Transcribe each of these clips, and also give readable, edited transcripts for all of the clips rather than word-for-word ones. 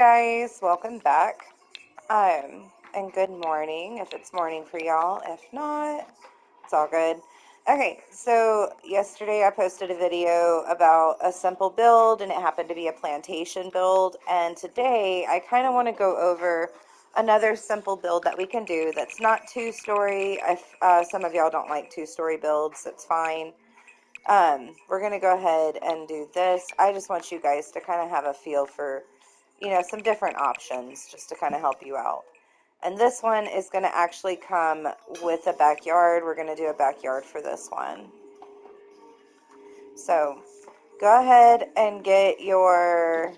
Guys, welcome back. And good morning if it's morning for y'all. If not, it's all good. Okay, so yesterday I posted a video about a simple build and it happened to be a plantation build. And today I kind of want to go over another simple build that we can do that's not two-story. If some of y'all don't like two-story builds, that's fine. We're going to go ahead and do this. I just want you guys to kind of have a feel for some different options just to kind of help you out. And this one is going to actually come with a backyard. We're going to do a backyard for this one. So go ahead and get your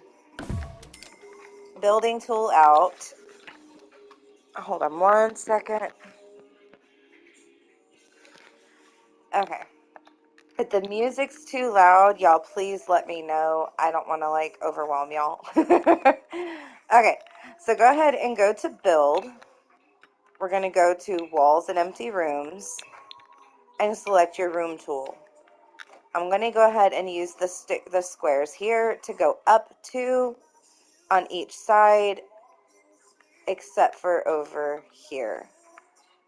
building tool out. Hold on one second. Okay. If the music's too loud, y'all please let me know. I don't want to like overwhelm y'all. Okay, so go ahead and go to build. We're going to go to walls and empty rooms and select your room tool. I'm going to go ahead and use the squares here to go up 2 on each side except for over here.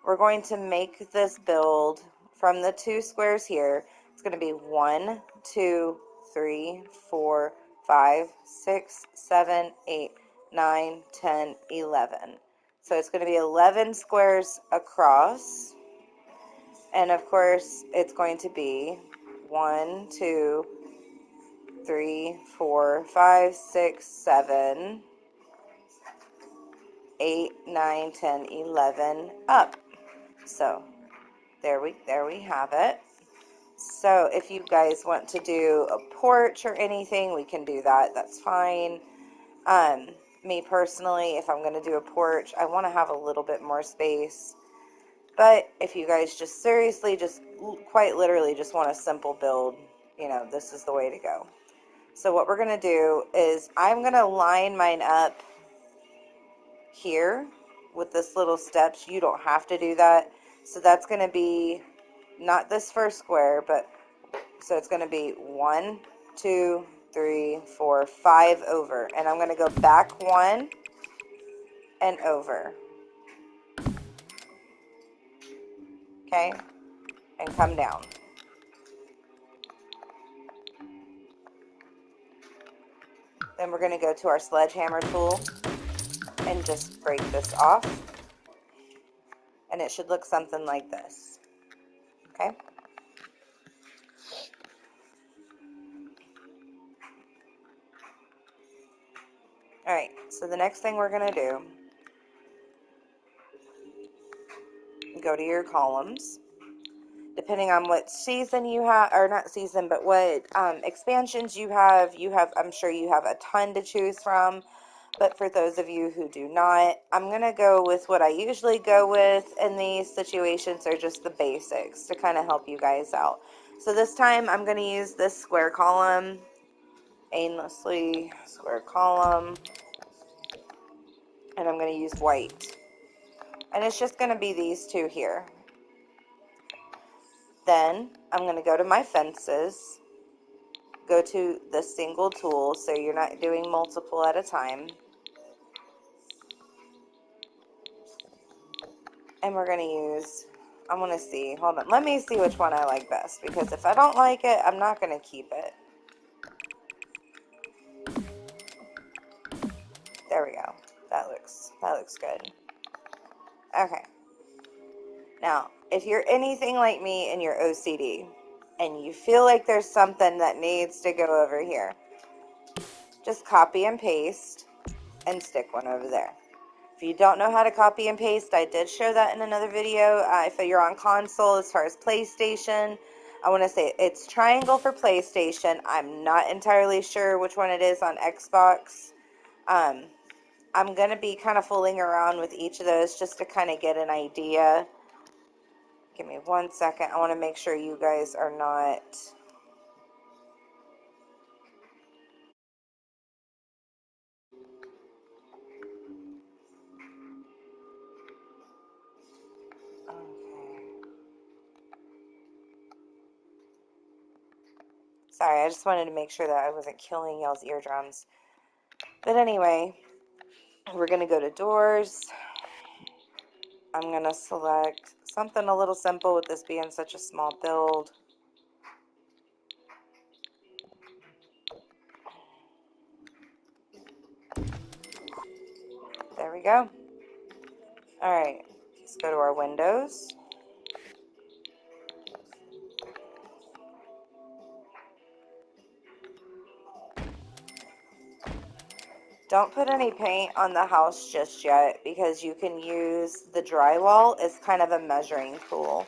We're going to make this build from the 2 squares here. It's going to be 1, 2, 3, 4, 5, 6, 7, 8, 9, 10, 11. So it's going to be 11 squares across. And of course, it's going to be 1, 2, 3, 4, 5, 6, 7, 8, 9, 10, 11 up. So there we have it. So if you guys want to do a porch or anything, we can do that. That's fine. Me personally, if I'm going to do a porch, I want to have a little bit more space. But if you guys just seriously, just quite literally just want a simple build, this is the way to go. So what we're going to do is I'm going to line mine up here with this little steps. You don't have to do that. So that's going to be not this first square, but so it's going to be 1, 2, 3, 4, 5 over. And I'm going to go back 1 and over. Okay? And come down. Then we're going to go to our sledgehammer tool and just break this off. And it should look something like this. Okay? Alright, so the next thing we're going to do, go to your columns. Depending on what season you have, or not season, but what expansions you have, I'm sure you have a ton to choose from. But for those of you who do not, I'm going to go with what I usually go with in these situations, are just the basics to kind of help you guys out. So this time I'm going to use this square column, aimlessly square column, and I'm going to use white. And it's just going to be these 2 here. Then I'm going to go to my fences, go to the single tool so you're not doing multiple at a time. And we're going to use, I'm going to see, hold on, let me see which one I like best, because if I don't like it, I'm not going to keep it. There we go. That looks good. Okay. Now, if you're anything like me and you're OCD, and you feel like there's something that needs to go over here, just copy and paste and stick one over there. If you don't know how to copy and paste, I did show that in another video. If you're on console, as far as PlayStation, I want to say it's triangle for PlayStation. I'm not entirely sure which one it is on Xbox. I'm going to be kind of fooling around with each of those just to kind of get an idea. Give me one second. I want to make sure you guys are not... Sorry, I just wanted to make sure that I wasn't killing y'all's eardrums. But anyway, We're going to go to doors. I'm going to select something a little simple with this being such a small build. There we go. All right, let's go to our windows. Don't put any paint on the house just yet because you can use the drywall as kind of a measuring tool.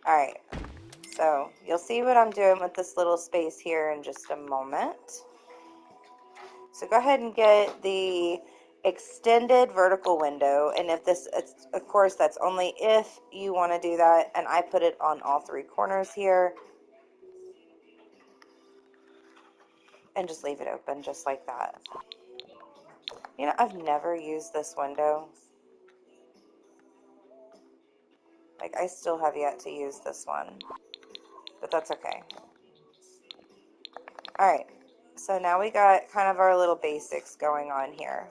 All right, so you'll see what I'm doing with this little space here in just a moment. So go ahead and get the extended vertical window, and if this, of course, that's only if you want to do that, and I put it on all three corners here, and just leave it open just like that. You know, I've never used this window. Like, I still have yet to use this one, but that's okay. All right, so now we got kind of our little basics going on here.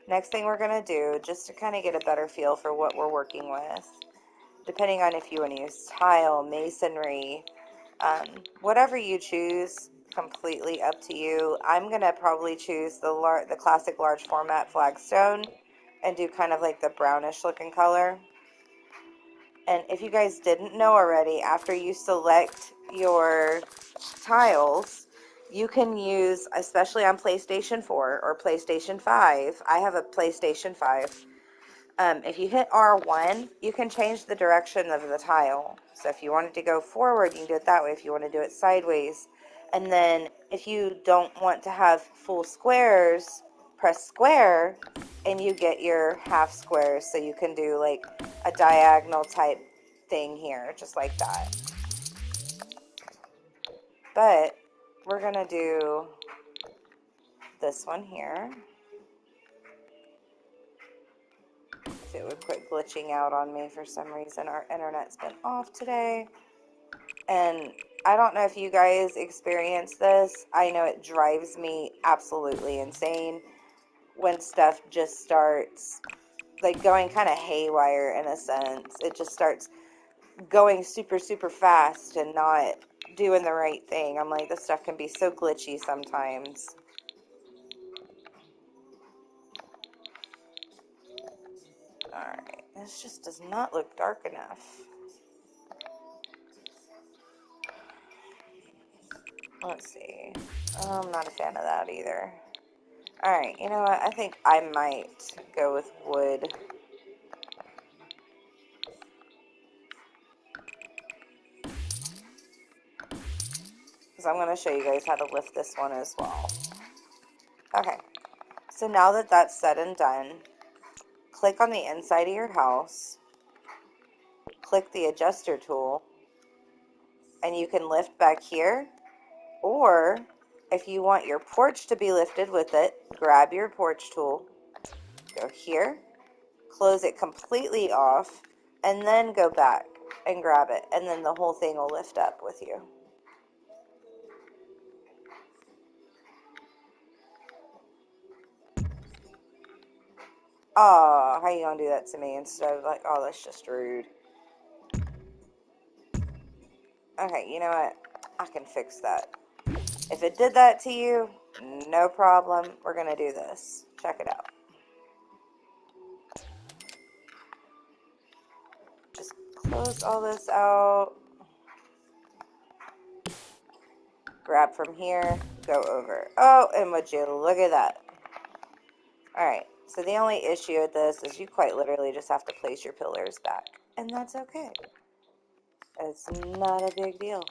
Next thing we're going to do, just to kind of get a better feel for what we're working with, depending on if you want to use tile, masonry, whatever you choose, completely up to you. I'm going to probably choose the classic large format flagstone and do kind of like the brownish looking color. And if you guys didn't know already, after you select your tiles, you can use, especially on PlayStation 4 or PlayStation 5, I have a PlayStation 5, if you hit R1, you can change the direction of the tile. So if you want it to go forward, you can do it that way. If you want to do it sideways. And then if you don't want to have full squares, press square and you get your half squares. So you can do like a diagonal type thing here, just like that. But we're going to do this one here. If it would quit glitching out on me for some reason. Our internet's been off today. And I don't know if you guys experience this. I know it drives me absolutely insane when stuff just starts like going kind of haywire in a sense. It just starts going super, super fast and not doing the right thing. I'm like, this stuff can be so glitchy sometimes. Alright, this just does not look dark enough. Let's see. I'm not a fan of that either. Alright, you know what? I think I might go with wood. Because I'm going to show you guys how to lift this one as well. Okay, so now that that's said and done, click on the inside of your house, click the adjuster tool, and you can lift back here, or if you want your porch to be lifted with it, grab your porch tool, go here, close it completely off, and then go back and grab it, and then the whole thing will lift up with you. Oh, how you gonna do that to me instead of like, oh, that's just rude. Okay, you know what? I can fix that. If it did that to you, no problem. We're gonna do this. Check it out. Just close all this out. Grab from here, go over. Oh, and would you look at that? Alright, so the only issue with this is you quite literally just have to place your pillars back. And that's okay. It's not a big deal.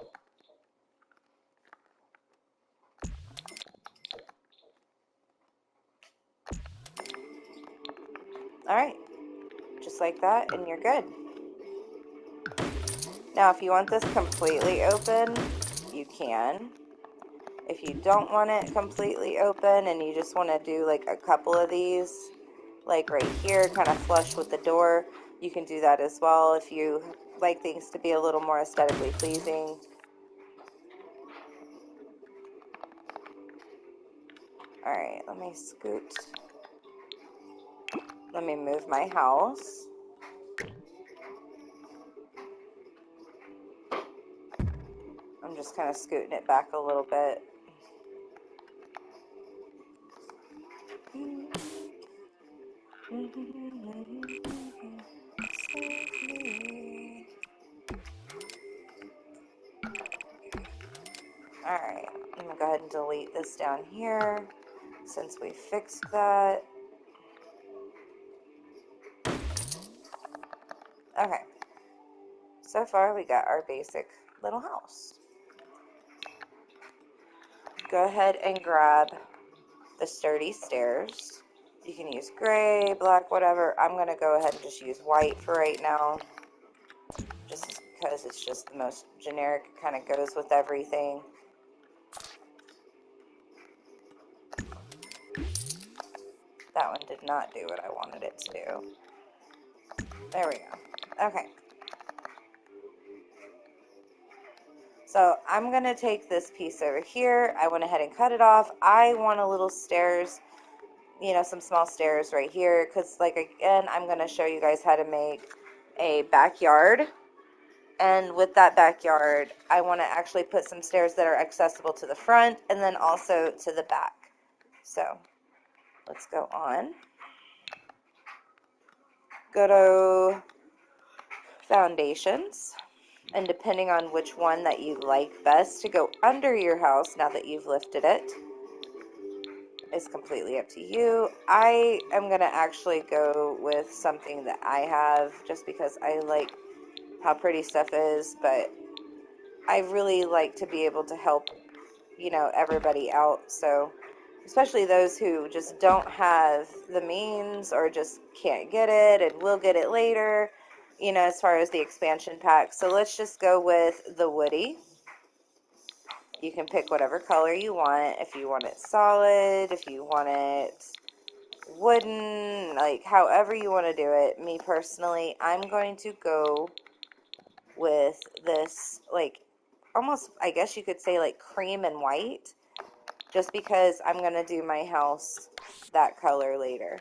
Alright, just like that, and you're good. Now, if you want this completely open, you can. If you don't want it completely open and you just want to do like a couple of these, like right here, kind of flush with the door, You can do that as well if you like things to be a little more aesthetically pleasing. Alright, let me scoot. Let me move my house. I'm just kind of scooting it back a little bit. Alright, I'm going to go ahead and delete this down here since we fixed that. Okay, so far we got our basic little house. Go ahead and grab the sturdy stairs. You can use gray, black, whatever. I'm going to go ahead and just use white for right now, just because it's just the most generic, it kind of goes with everything. That one did not do what I wanted it to do. There we go. Okay. So I'm going to take this piece over here. I went ahead and cut it off. I want a little stairs, you know, some small stairs right here, because, like, again, I'm going to show you guys how to make a backyard. And with that backyard, I want to actually put some stairs that are accessible to the front and then also to the back. So let's go on. Go to foundations. And depending on which one that you like best to go under your house now that you've lifted it is completely up to you. I am going to actually go with something that I have just because I like how pretty stuff is, but I really like to be able to help, you know, everybody out. So especially those who just don't have the means or just can't get it and will get it later, you know, as far as the expansion pack. So let's just go with the Woody. You can pick whatever color you want. If you want it solid, if you want it wooden, like however you want to do it. Me personally, I'm going to go with this, like, almost, I guess you could say, like cream and white, just because I'm going to do my house that color later.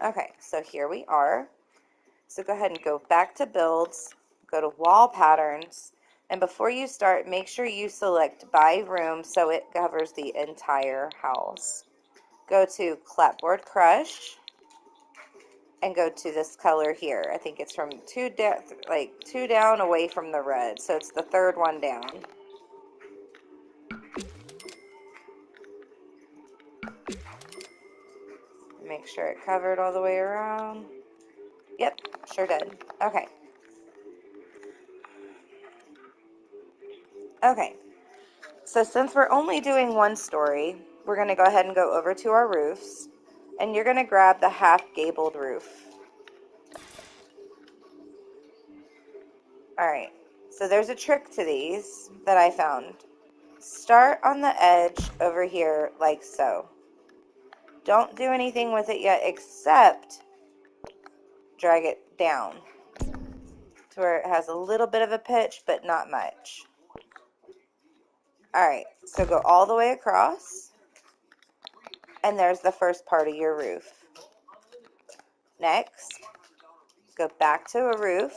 Okay, so here we are. So go ahead and go back to builds, go to wall patterns, and before you start, make sure you select by room so it covers the entire house. Go to clapboard crush and go to this color here. I think it's from two down away from the red, so it's the third one down. Make sure it covered all the way around. Yep, sure did. Okay. Okay. So since we're only doing one story, we're going to go ahead and go over to our roofs. And you're going to grab the half gabled roof. Alright, so there's a trick to these that I found. Start on the edge over here like so. Don't do anything with it yet except drag it down to where it has a little bit of a pitch, but not much. Alright, so go all the way across. And there's the first part of your roof. Next, go back to a roof.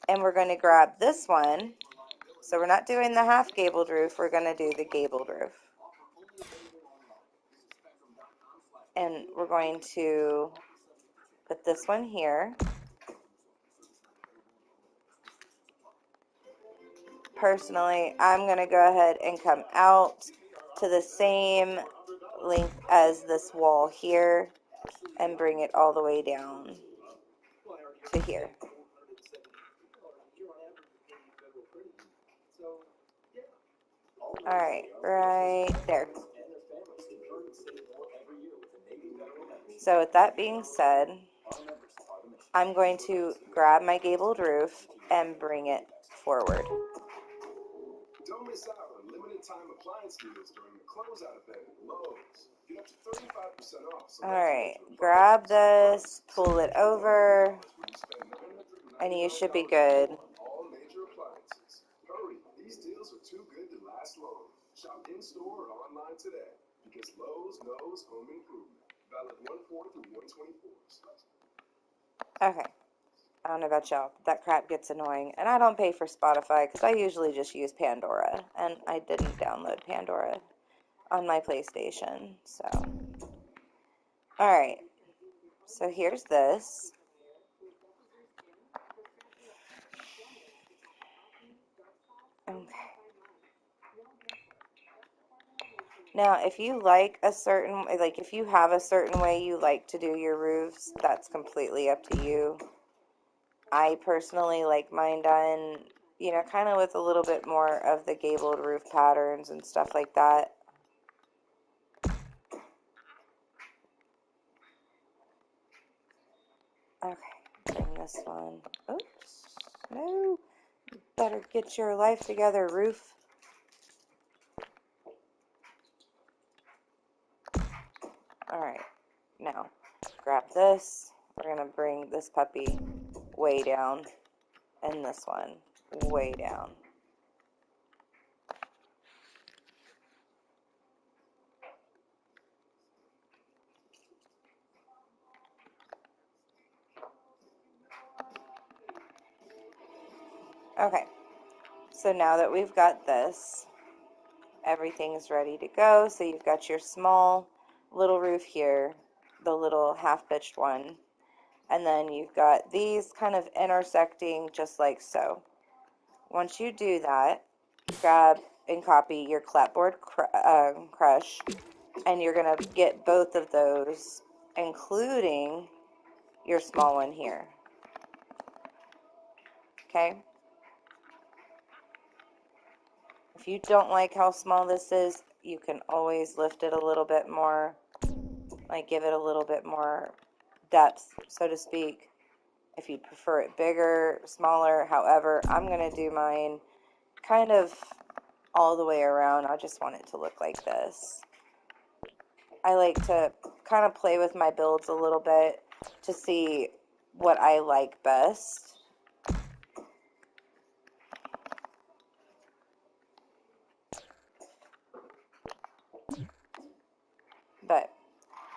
And we're going to grab this one. So we're not doing the half gabled roof, we're going to do the gabled roof. And we're going to put this one here. Personally, I'm going to go ahead and come out to the same length as this wall here and bring it all the way down to here. Alright, right there. So with that being said, I'm going to grab my gabled roof and bring it forward. Don't miss out on limited time appliance deals during the closeout event at Lowe's. Alright, grab this, pull it over, and you should be good. These deals are too good to last long. Shop in-store or online today because Lowe's knows home improvement. Valid 1/4 through 1/24. Okay. I don't know about y'all, but that crap gets annoying. And I don't pay for Spotify because I usually just use Pandora. And I didn't download Pandora on my PlayStation. So, alright. So here's this. Okay. Now, if you like a certain, like if you have a certain way you like to do your roofs, that's completely up to you. I personally like mine done, you know, kind of with a little bit more of the gabled roof patterns and stuff like that. Okay, bring this one. Oops, no. Better get your life together, roof. Alright, now grab this. We're going to bring this puppy way down, and this one way down. Okay, so now that we've got this, everything's ready to go. So you've got your small little roof here, the little half-pitched one, and then you've got these kind of intersecting just like so. Once you do that, grab and copy your clapboard crush, and you're going to get both of those, including your small one here. Okay? If you don't like how small this is, you can always lift it a little bit more, like give it a little bit more depth, so to speak. If you prefer it bigger, smaller, however, I'm going to do mine kind of all the way around. I just want it to look like this. I like to kind of play with my builds a little bit to see what I like best. But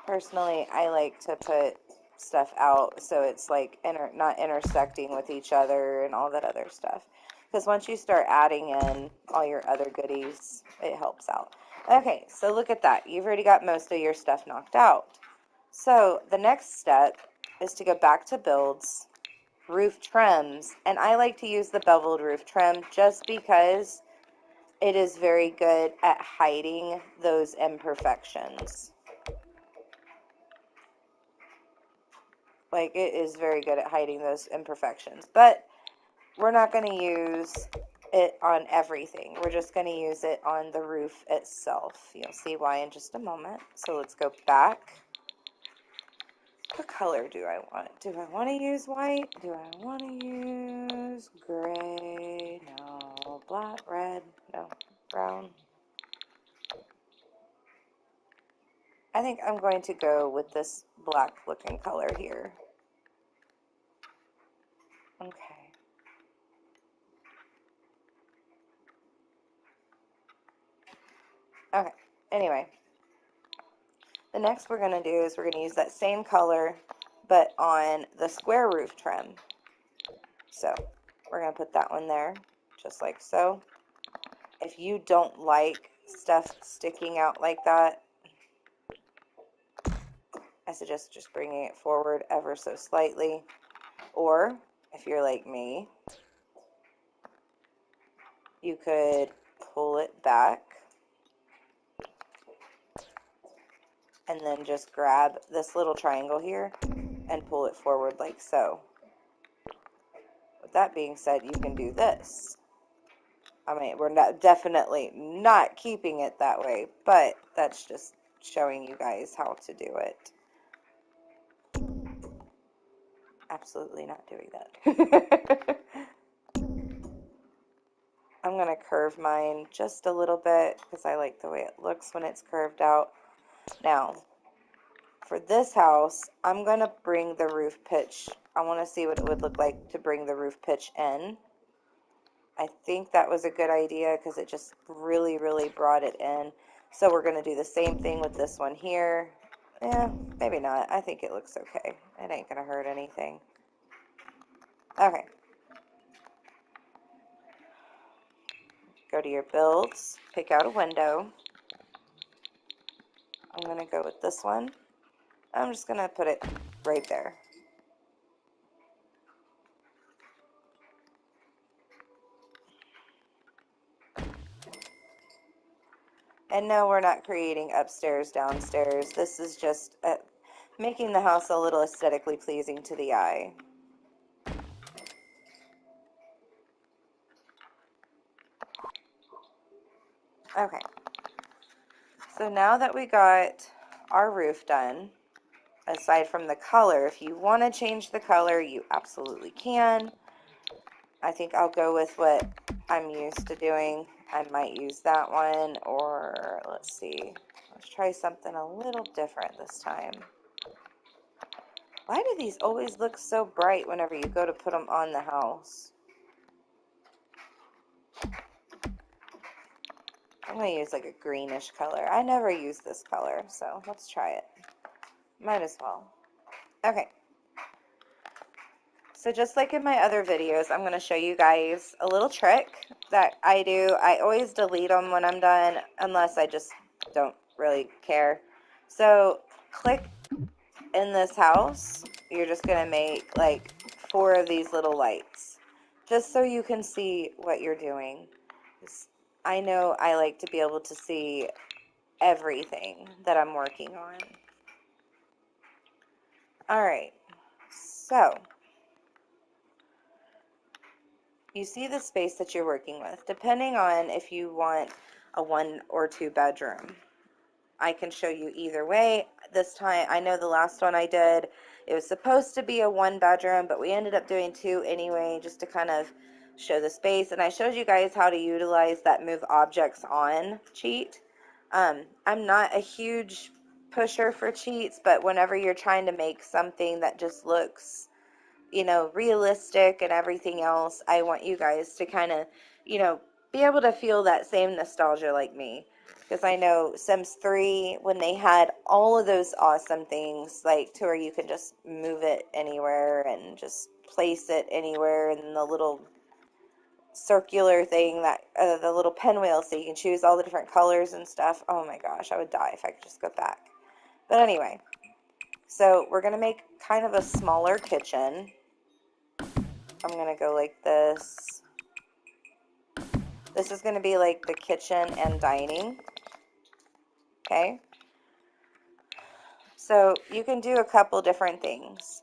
personally, I like to put stuff out so it's like not intersecting with each other and all that other stuff. Because once you start adding in all your other goodies, it helps out. Okay, so look at that. You've already got most of your stuff knocked out. So the next step is to go back to builds, roof trims, and I like to use the beveled roof trim just because it is very good at hiding those imperfections. Like, it is very good at hiding those imperfections. But we're not going to use it on everything. We're just going to use it on the roof itself. You'll see why in just a moment. So let's go back. What color do I want? Do I want to use white? Do I want to use gray? No. Black, red? No. Brown? I think I'm going to go with this black looking color here. Okay. Okay. Anyway. The next we're going to do is we're going to use that same color, but on the square roof trim. So we're going to put that one there, just like so. If you don't like stuff sticking out like that, I suggest just bringing it forward ever so slightly. Or, if you're like me, you could pull it back and then just grab this little triangle here and pull it forward like so. With that being said, you can do this. I mean, we're definitely not keeping it that way, but that's just showing you guys how to do it. Absolutely not doing that. I'm going to curve mine just a little bit because I like the way it looks when it's curved out. Now, for this house, I'm going to bring the roof pitch. I want to see what it would look like to bring the roof pitch in. I think that was a good idea because it just really, really brought it in. So we're going to do the same thing with this one here. Yeah, maybe not. I think it looks okay. It ain't going to hurt anything. Okay. Go to your builds, pick out a window. I'm going to go with this one. I'm just going to put it right there. And no, we're not creating upstairs, downstairs. This is just making the house a little aesthetically pleasing to the eye. Okay. So now that we got our roof done, aside from the color, if you want to change the color, you absolutely can. I think I'll go with what I'm used to doing. I might use that one, or let's see. Let's try something a little different this time. Why do these always look so bright whenever you go to put them on the house? I'm going to use like a greenish color. I never use this color, so let's try it. Might as well. Okay. So just like in my other videos, I'm going to show you guys a little trick that I do. I always delete them when I'm done, unless I just don't really care. So click in this house. You're just going to make like 4 of these little lights, just so you can see what you're doing. I know I like to be able to see everything that I'm working on. Alright, so you see the space that you're working with, depending on if you want a 1 or 2 bedroom. I can show you either way. This time, I know the last one I did, it was supposed to be a 1 bedroom, but we ended up doing 2 anyway, just to kind of show the space. And I showed you guys how to utilize that move objects on cheat. I'm not a huge pusher for cheats, but whenever you're trying to make something that just looks, realistic and everything else, I want you guys to kind of, be able to feel that same nostalgia like me. Because I know Sims 3, when they had all of those awesome things, like to where you can just move it anywhere and just place it anywhere in the little circular thing, that the little pinwheel, so you can choose all the different colors and stuff. Oh my gosh, I would die if I could just go back. But anyway, so we're going to make kind of a smaller kitchen. I'm going to go like this. This is going to be like the kitchen and dining. Okay. So you can do a couple different things.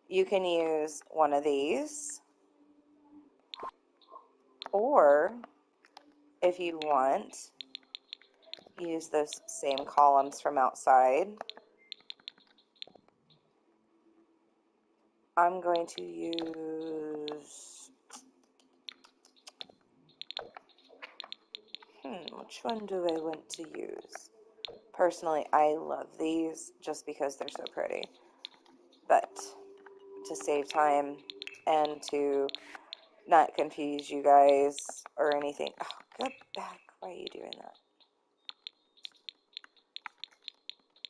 You can use one of these, or if you want, use those same columns from outside. I'm going to use, which one do I want to use? Personally, I love these just because they're so pretty. But to save time and to not confuse you guys or anything. Oh, go back. Why are you doing that?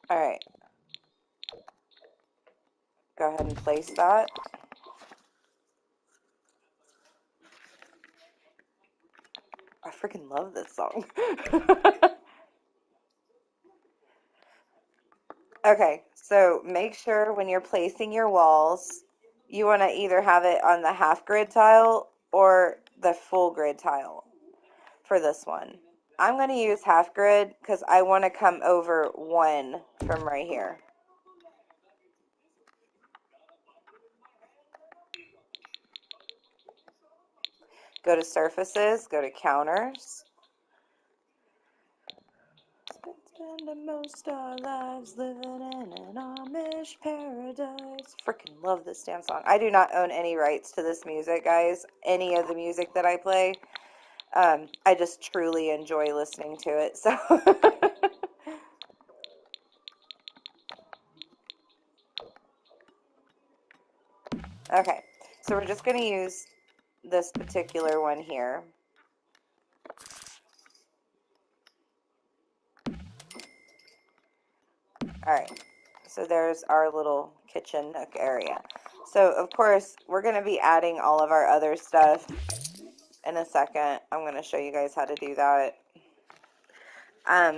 Alright. Go ahead and place that. I freaking love this song. Okay, so make sure when you're placing your walls, you want to either have it on the half grid tile or the full grid tile for this one. I'm going to use half grid because I want to come over 1 from right here. Go to surfaces, go to counters. Spending most our lives living in an Amish paradise. Freaking love this damn song. I do not own any rights to this music, guys. Any of the music that I play. I just truly enjoy listening to it. So, Okay, so we're just going to use this particular one here. All right, so there's our little kitchen nook area. So, of course, we're going to be adding all of our other stuff in a second. I'm going to show you guys how to do that.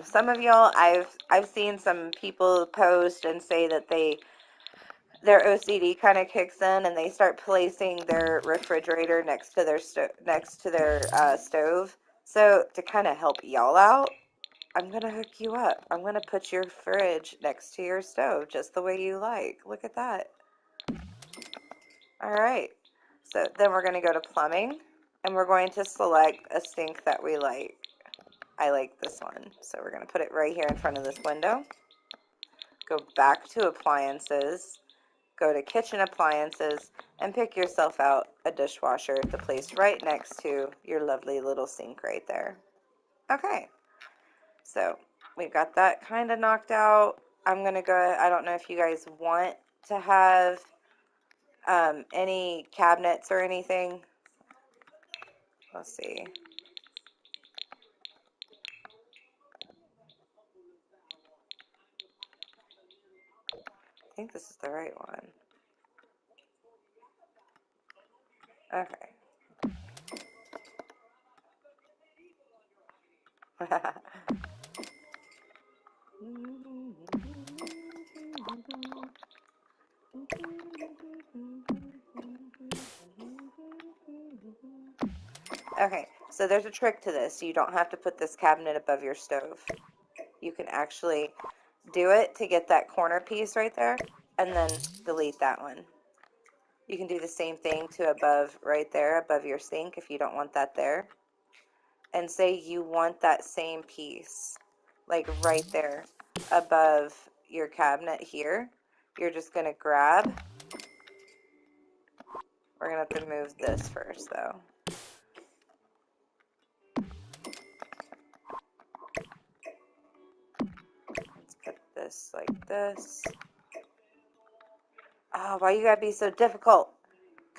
Some of y'all, I've seen some people post and say that their OCD kind of kicks in and they start placing their refrigerator next to their stove. So to kind of help y'all out, I'm gonna hook you up. I'm gonna put your fridge next to your stove, just the way you like. Look at that. All right. So then we're gonna go to plumbing, and we're going to select a sink that we like. I like this one, so we're gonna put it right here in front of this window. Go back to appliances, go to kitchen appliances, and pick yourself out a dishwasher to place right next to your lovely little sink right there. Okay, so we've got that kind of knocked out. I'm going to go, I don't know if you guys want to have any cabinets or anything. Let's see. I think this is the right one. Okay. Okay, so there's a trick to this. You don't have to put this cabinet above your stove. You can actually do it to get that corner piece right there, and then delete that one. You can do the same thing to above, right there, above your sink if you don't want that there. And say you want that same piece, like right there, above your cabinet here. You're just going to grab, we're going to have to move this first though. Let's put this like this. Oh, why you gotta be so difficult?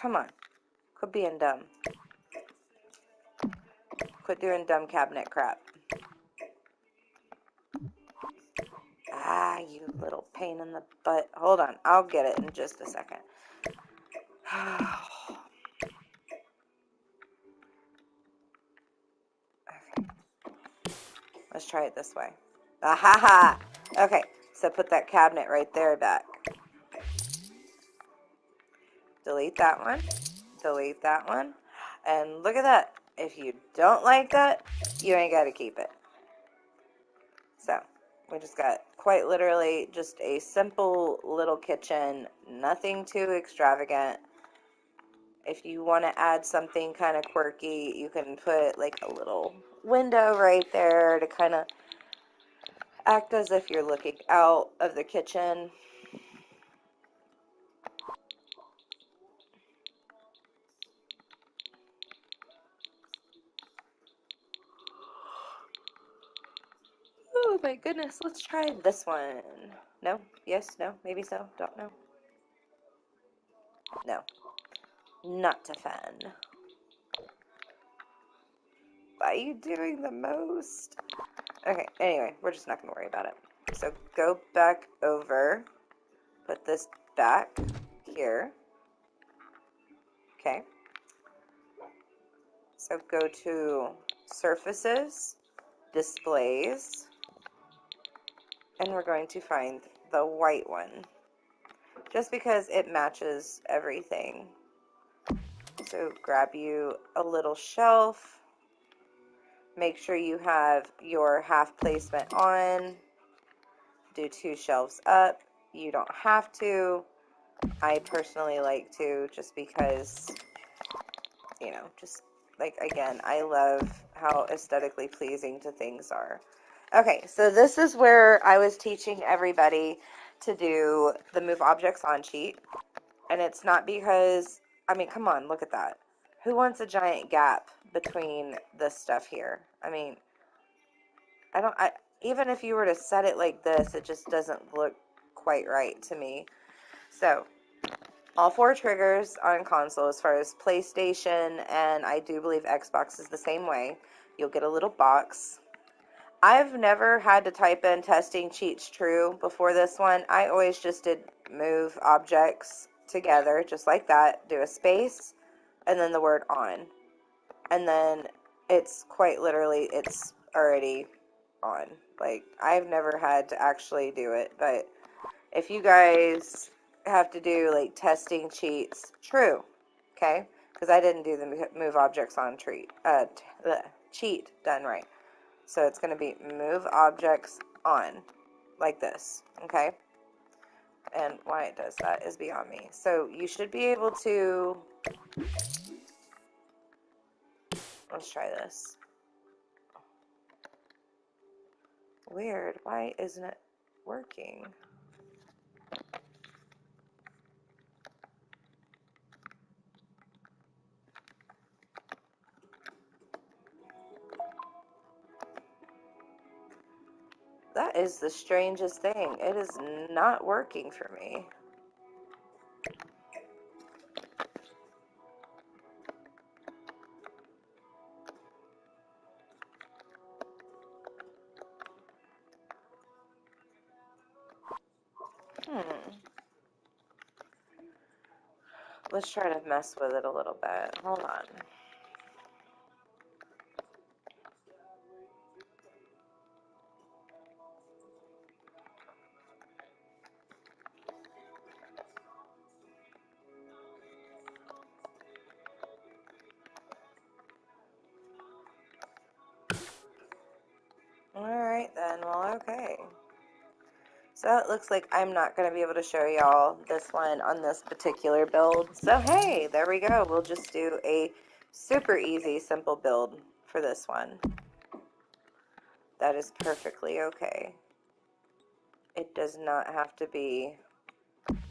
Come on. Quit being dumb. Quit doing dumb cabinet crap. Ah, you little pain in the butt. Hold on. I'll get it in just a second. Okay. Let's try it this way. Ahaha! Okay, so put that cabinet right there back. Delete that one. Delete that one. And look at that. If you don't like that, you ain't got to keep it. So, we just got quite literally just a simple little kitchen. Nothing too extravagant. If you want to add something kind of quirky, you can put like a little window right there to kind of act as if you're looking out of the kitchen. Oh my goodness, let's try this one. No? Yes? No? Maybe so? Don't know. No. Not a fan. Why are you doing the most? Okay, anyway, we're just not going to worry about it. So go back over, put this back here. Okay. So go to surfaces, displays, and we're going to find the white one just because it matches everything. So grab you a little shelf, make sure you have your half placement on, do 2 shelves up. You don't have to. I personally like to, just because, you know, just like, again, I love how aesthetically pleasing to things are. Okay, so this is where I was teaching everybody to do the move objects on sheet. And it's not because, I mean, come on, look at that. Who wants a giant gap between this stuff here? I mean, even if you were to set it like this, it just doesn't look quite right to me. So, All four triggers on console, as far as PlayStation, and I do believe Xbox is the same way. You'll get a little box. I've never had to type in testing cheats true before this one. I always just did move objects together, just like that. Do a space, and then the word on. And then it's quite literally, it's already on. Like, I've never had to actually do it, but if you guys have to do like testing cheats, true, okay? Because I didn't do the move objects on cheat done right. So it's going to be move objects on, like this, okay? And why it does that is beyond me. So you should be able to, let's try this. Weird, why isn't it working? That is the strangest thing. It is not working for me. Let's try to mess with it a little bit. Hold on. Alright then, well, okay. So it looks like I'm not going to be able to show y'all this one on this particular build. So hey, there we go. We'll just do a super easy, simple build for this one. That is perfectly okay. It does not have to be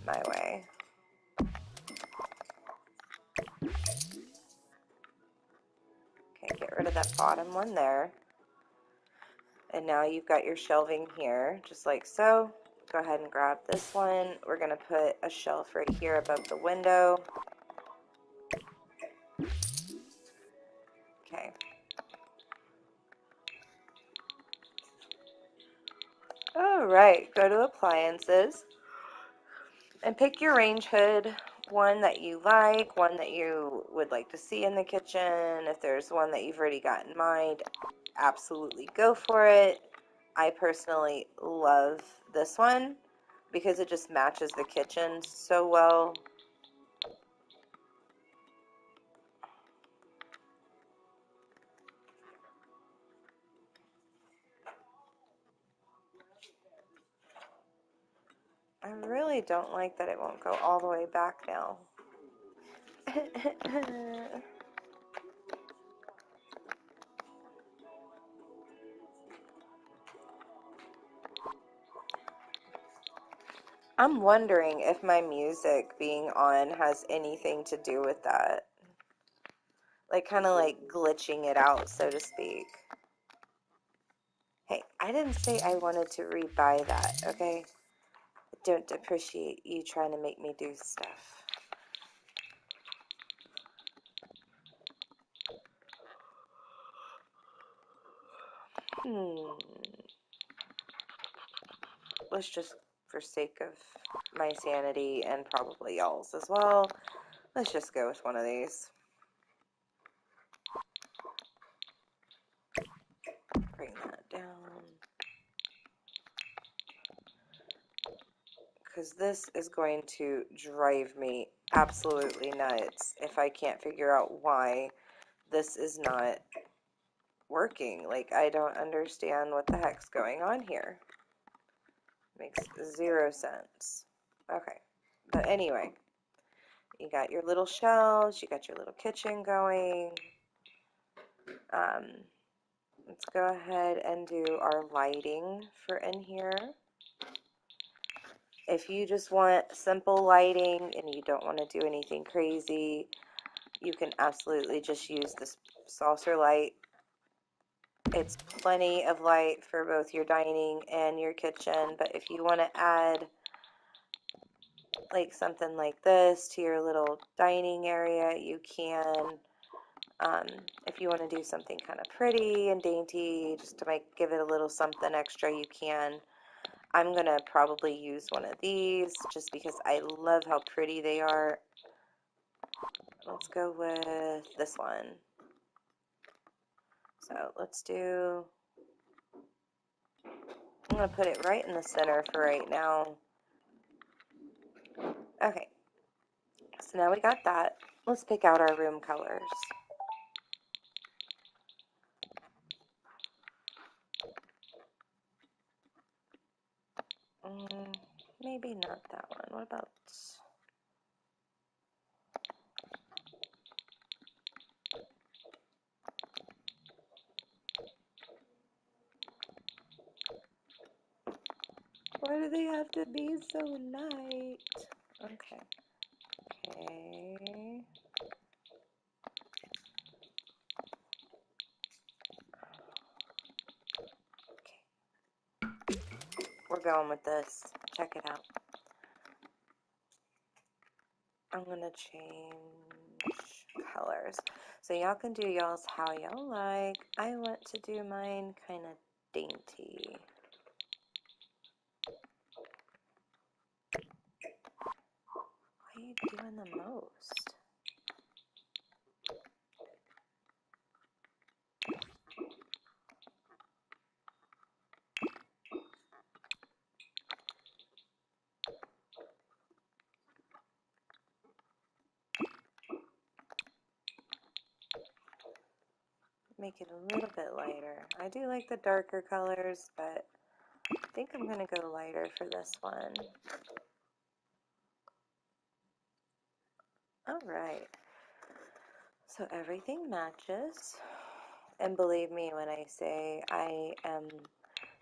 my way. Okay, get rid of that bottom one there. And now you've got your shelving here, just like so. Go ahead and grab this one. We're going to put a shelf right here above the window. Okay. Alright, go to appliances and pick your range hood, one that you like, one that you would like to see in the kitchen. If there's one that you've already got in mind, absolutely go for it. I personally love this one because it just matches the kitchen so well. I really don't like that it won't go all the way back now. I'm wondering if my music being on has anything to do with that. Like, kind of like glitching it out, so to speak. Hey, I didn't say I wanted to rebuy that, okay? I don't appreciate you trying to make me do stuff. Let's just, for sake of my sanity and probably y'all's as well, let's just go with one of these. Bring that down. Because this is going to drive me absolutely nuts if I can't figure out why this is not working. Like, I don't understand what the heck's going on here. Makes zero sense. Okay, but anyway, you got your little shelves, you got your little kitchen going. Let's go ahead and do our lighting for in here. If you just want simple lighting and you don't want to do anything crazy, you can absolutely just use this saucer light. It's plenty of light for both your dining and your kitchen, but if you want to add like something like this to your little dining area, you can. If you want to do something kind of pretty and dainty, just to give it a little something extra, you can. I'm going to probably use one of these just because I love how pretty they are. Let's go with this one. So let's do, I'm going to put it right in the center for right now. Okay, so now we got that. Let's pick out our room colors. Maybe not that one. What about... Why do they have to be so light? Okay. Okay. Okay. We're going with this. Check it out. I'm going to change colors. So y'all can do y'all's how y'all like. I want to do mine kind of dainty. What are you doing the most? Make it a little bit lighter. I do like the darker colors, but I think I'm going to go lighter for this one. All right. So everything matches. And believe me when I say I am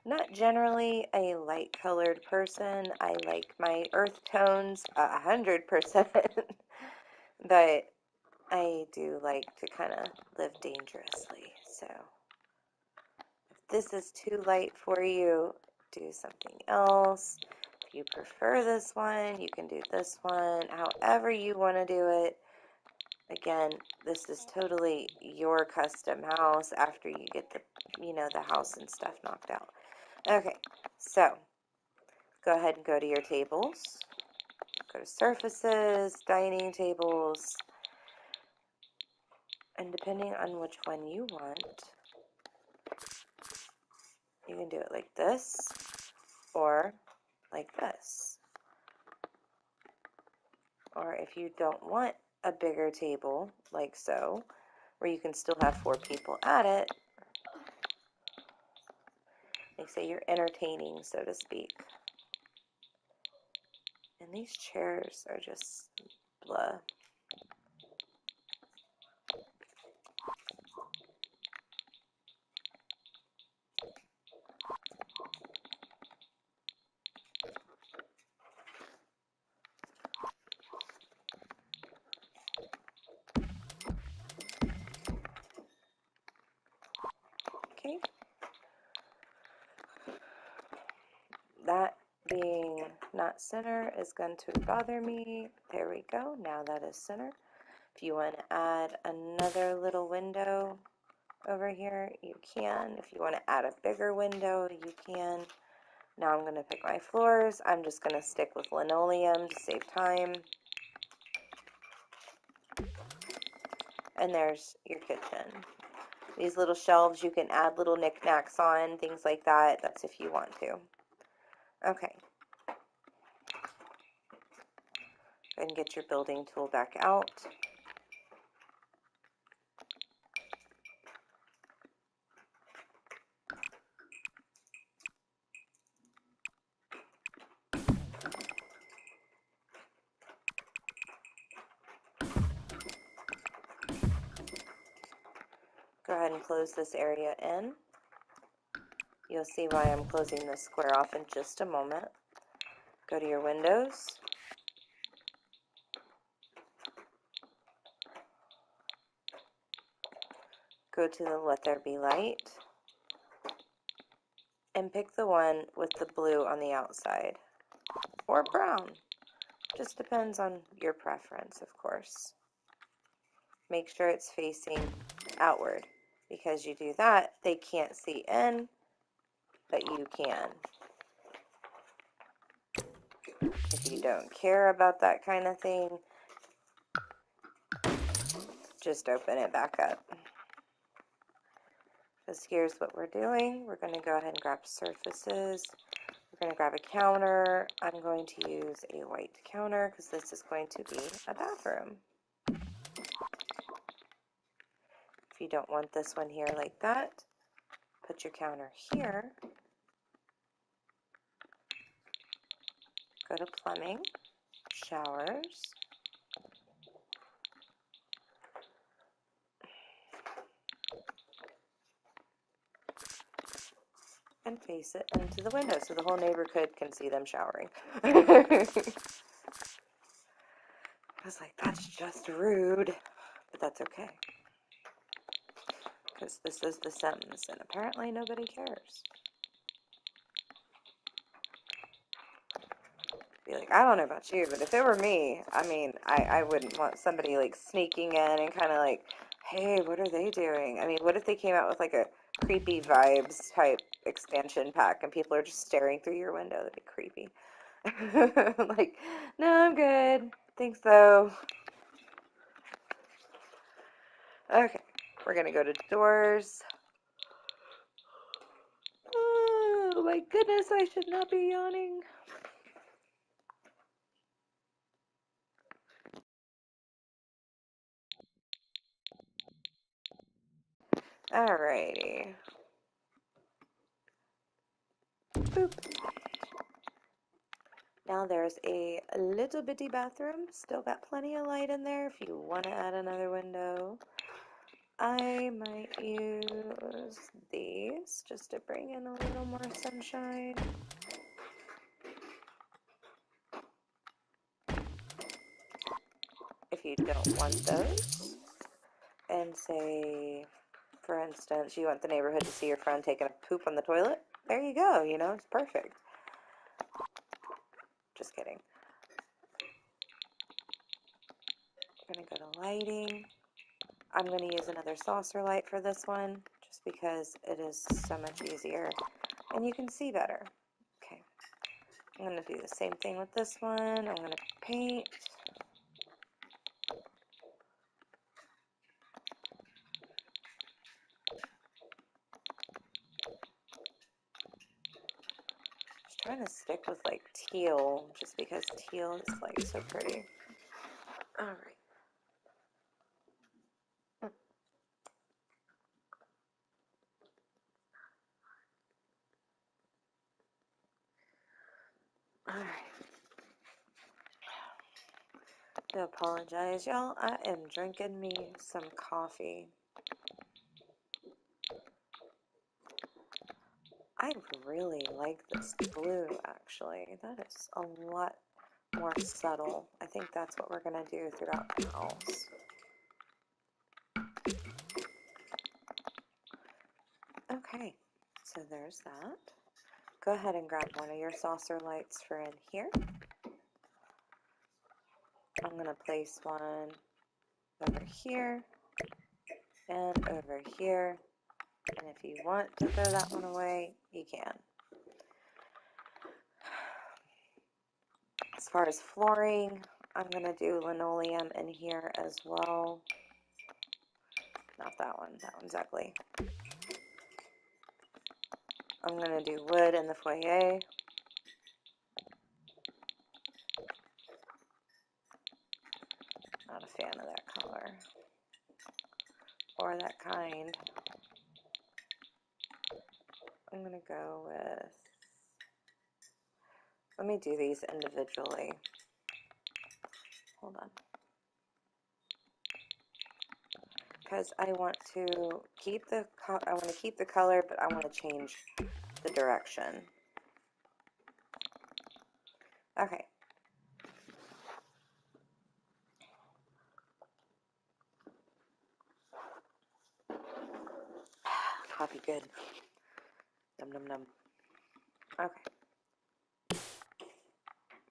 not generally a light colored person. I like my earth tones 100%. But I do like to kind of live dangerously. So if this is too light for you, do something else. If you prefer this one, you can do this one. However you want to do it. Again, this is totally your custom house after you get the house and stuff knocked out. Okay, so go ahead and go to your tables. Go to surfaces, dining tables, and depending on which one you want, you can do it like this or like this. Or if you don't want a bigger table, like so, where you can still have 4 people at it, like say you're entertaining, so to speak. And these chairs are just blah. Okay. That being not center is going to bother me. There we go. Now that is center. If you want to add another little window over here, you can. If you want to add a bigger window, you can. Now I'm going to pick my floors. I'm just going to stick with linoleum to save time. And there's your kitchen. These little shelves you can add little knickknacks on, things like that. That's if you want to. Okay. Go ahead and get your building tool back out. Go ahead and close this area in. You'll see why I'm closing this square off in just a moment. Go to your windows. Go to the Let There Be Light. And pick the one with the blue on the outside. Or brown. Just depends on your preference, of course. Make sure it's facing outward, because you do that, they can't see in, but you can. If you don't care about that kind of thing, just open it back up. Because here's what we're doing. We're going to go ahead and grab surfaces. We're going to grab a counter. I'm going to use a white counter because this is going to be a bathroom. If you don't want this one here like that, put your counter here. Go to plumbing, showers, and face it into the window so the whole neighborhood can see them showering. I was like, that's just rude, but that's okay. Because this is The Sims, and apparently nobody cares. Be like, I don't know about you, but if it were me, I mean, I wouldn't want somebody like sneaking in and kind of like, hey, what are they doing? I mean, what if they came out with like a creepy vibes type expansion pack and people are just staring through your window? That'd be creepy. Like, no, I'm good. Thanks though. Okay, we're gonna go to doors. Oh my goodness, I should not be yawning. Alrighty. Boop. Now there's a little bitty bathroom. Still got plenty of light in there if you want to add another window. I might use these just to bring in a little more sunshine. If you don't want those, and say, for instance, you want the neighborhood to see your friend taking a poop on the toilet, there you go, you know, it's perfect. Just kidding. I'm going to go to lighting. I'm going to use another saucer light for this one, just because it is so much easier, and you can see better. Okay, I'm going to do the same thing with this one. I'm going to paint. Just trying to stick with like teal, just because teal is like so pretty. All right. All right. I apologize, y'all. I am drinking me some coffee. I really like this blue, actually. That is a lot more subtle. I think that's what we're going to do throughout the house. Okay, so there's that. Go ahead and grab one of your saucer lights for in here. I'm going to place one over here and over here. And if you want to throw that one away, you can. As far as flooring, I'm going to do linoleum in here as well. Not that one. That one's ugly. I'm going to do wood in the foyer. Not a fan of that color. Or that kind. I'm going to go with... Let me do these individually. Hold on. Because I want to keep the color, but I want to change the direction. Okay. Coffee good. Num num num. Okay.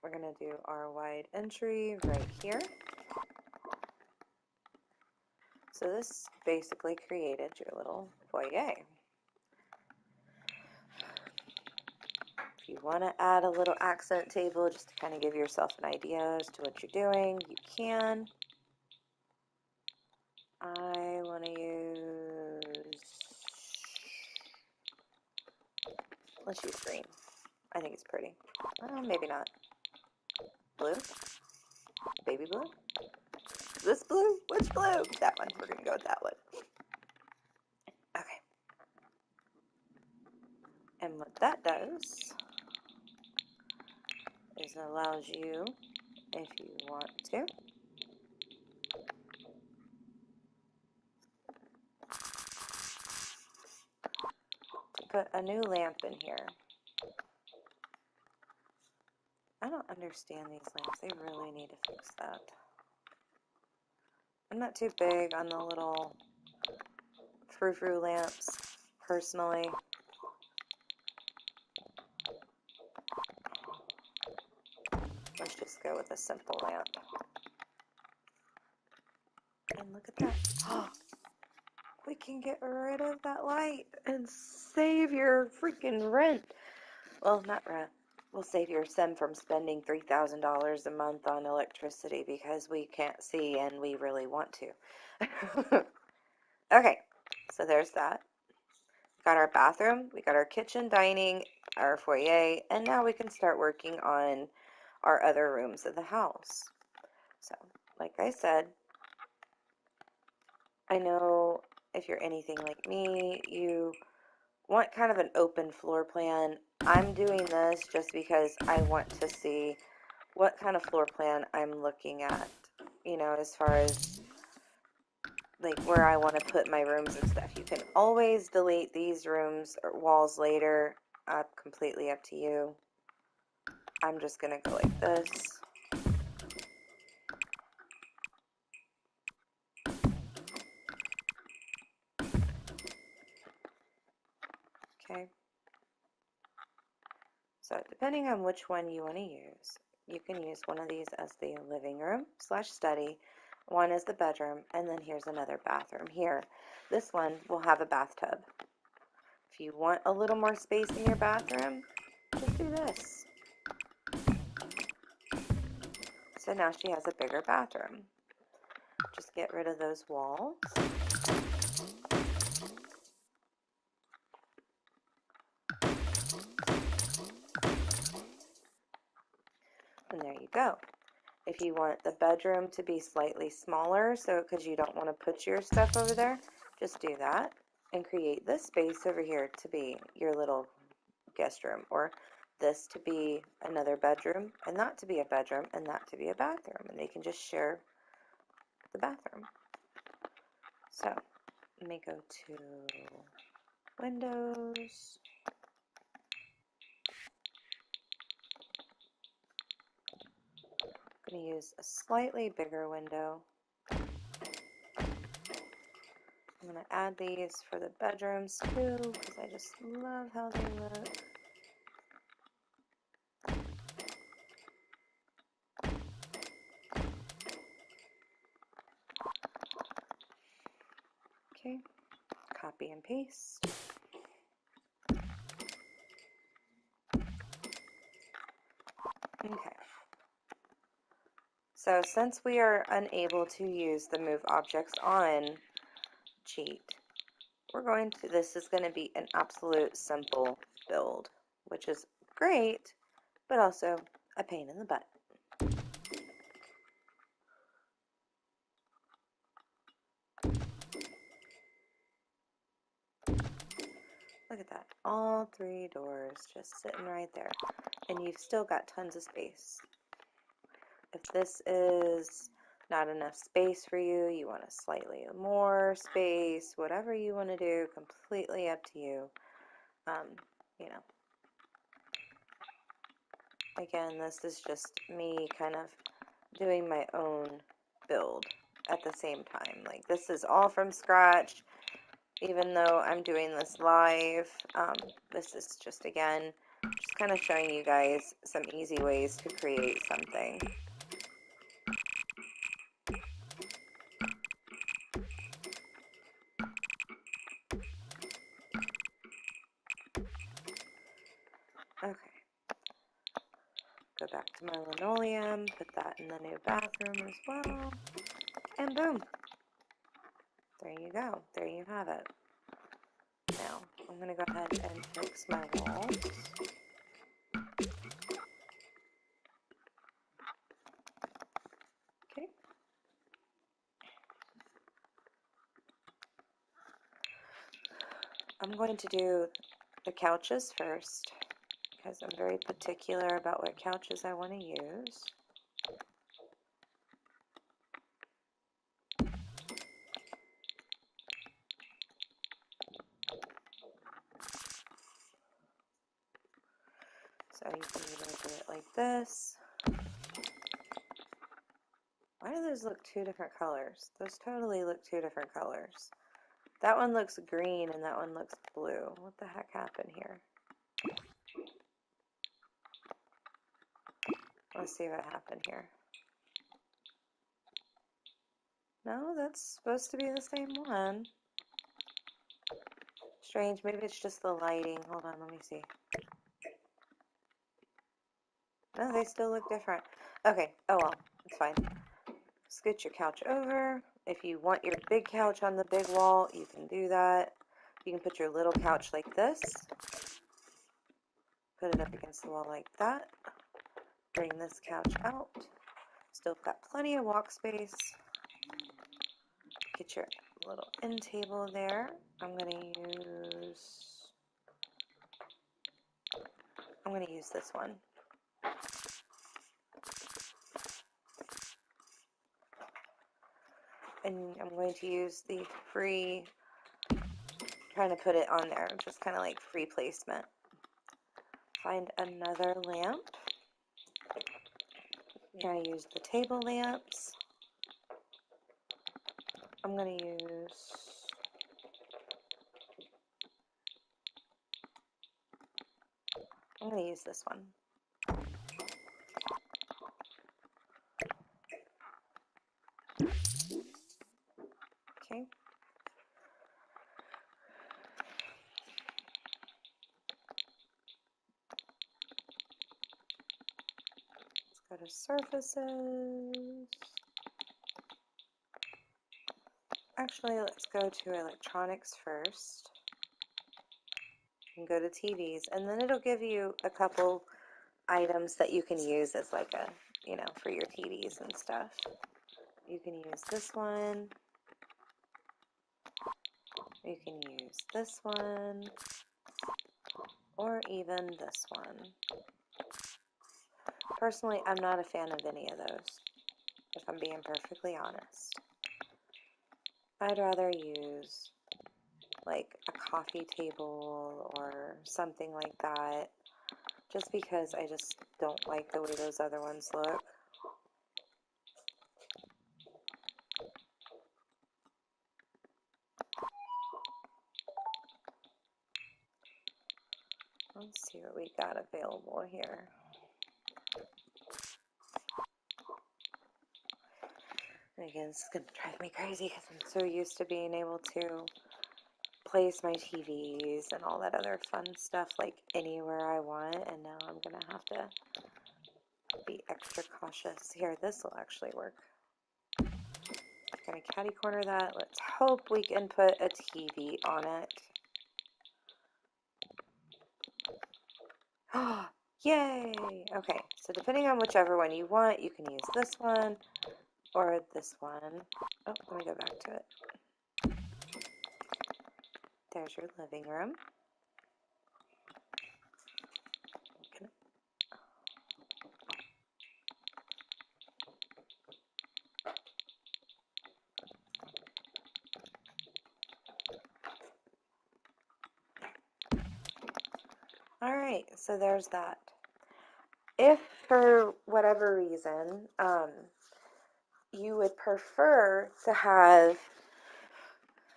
we're going to do our wide entry right here. So this basically created your little foyer. If you want to add a little accent table just to kind of give yourself an idea as to what you're doing, you can. I want to use, let's use green. I think it's pretty. Maybe not. Blue? Baby blue? This blue? Which blue? That one. We're going to go with that one. Okay. And what that does is it allows you, if you want to put a new lamp in here. I don't understand these lamps. They really need to fix that. I'm not too big on the little frou-frou lamps, personally. Let's just go with a simple lamp. And look at that. Oh, we can get rid of that light and save your freaking rent. Well, not rent. We'll save your son from spending $3,000 a month on electricity because we can't see and we really want to. Okay, so there's that. We got our bathroom, we got our kitchen, dining, our foyer, and now we can start working on our other rooms of the house. So, like I said, I know if you're anything like me, you want kind of an open floor plan. I'm doing this just because I want to see what kind of floor plan I'm looking at, you know, as far as like where I want to put my rooms and stuff. You can always delete these rooms or walls later. Completely up to you. I'm just going to go like this. Okay. So depending on which one you want to use, you can use one of these as the living room / study, one as the bedroom, and then here's another bathroom here. This one will have a bathtub. If you want a little more space in your bathroom, just do this. So now she has a bigger bathroom. Just get rid of those walls. And there you go. If you want the bedroom to be slightly smaller, so because you don't want to put your stuff over there, just do that and create this space over here to be your little guest room, or this to be another bedroom, and that to be a bedroom, and that to be a bathroom, and they can just share the bathroom. So let me go to Windows. I'm going to use a slightly bigger window. I'm going to add these for the bedrooms too, because I just love how they look. Okay, copy and paste. Okay. So since we are unable to use the move objects on cheat, this is going to be an absolute simple build, which is great, but also a pain in the butt. Look at that, all 3 doors just sitting right there, and you've still got tons of space. If this is not enough space for you, you want a slightly more space, whatever you want to do, completely up to you. You know, again, this is just me kind of doing my own build at the same time. Like, this is all from scratch, even though I'm doing this live. This is just, again, Just kind of showing you guys some easy ways to create something. Okay, go back to my linoleum, put that in the new bathroom as well, and boom, there you go, there you have it. Now, I'm going to go ahead and fix my walls. Okay. I'm going to do the couches first, because I'm very particular about what couches I want to use. So you can either do it like this. Why do those look two different colors? Those totally look two different colors. That one looks green and that one looks blue. What the heck happened here? Let's see what happened here. No, that's supposed to be the same one. Strange, maybe it's just the lighting. Hold on, let me see. No, they still look different. Okay, oh well, it's fine. Scoot your couch over. If you want your big couch on the big wall, you can do that. You can put your little couch like this. Put it up against the wall like that. Bring this couch out. Still got plenty of walk space. Get your little end table there. I'm gonna use this one. And I'm going to use the free, trying to put it on there, just kind of like free placement. Find another lamp. Here I use the table lamps. I'm going to use this one. Okay. Let's go to surfaces. Actually, let's go to electronics first. You can go to TVs, and then it'll give you a couple items that you can use as like a, for your TVs and stuff. You can use this one. You can use this one. Or even this one. Personally, I'm not a fan of any of those, if I'm being perfectly honest. I'd rather use like a coffee table or something like that, just because I just don't like the way those other ones look. Let's see what we got available here. And again, this is going to drive me crazy because I'm so used to being able to place my TVs and all that other fun stuff like anywhere I want, and now I'm going to have to be extra cautious. Here, this will actually work. Going to catty corner that. Let's hope we can put a TV on it. Oh, yay! Okay, so depending on whichever one you want, you can use this one or this one. Oh, let me go back to it. There's your living room. All right, so there's that. If for whatever reason you would prefer to have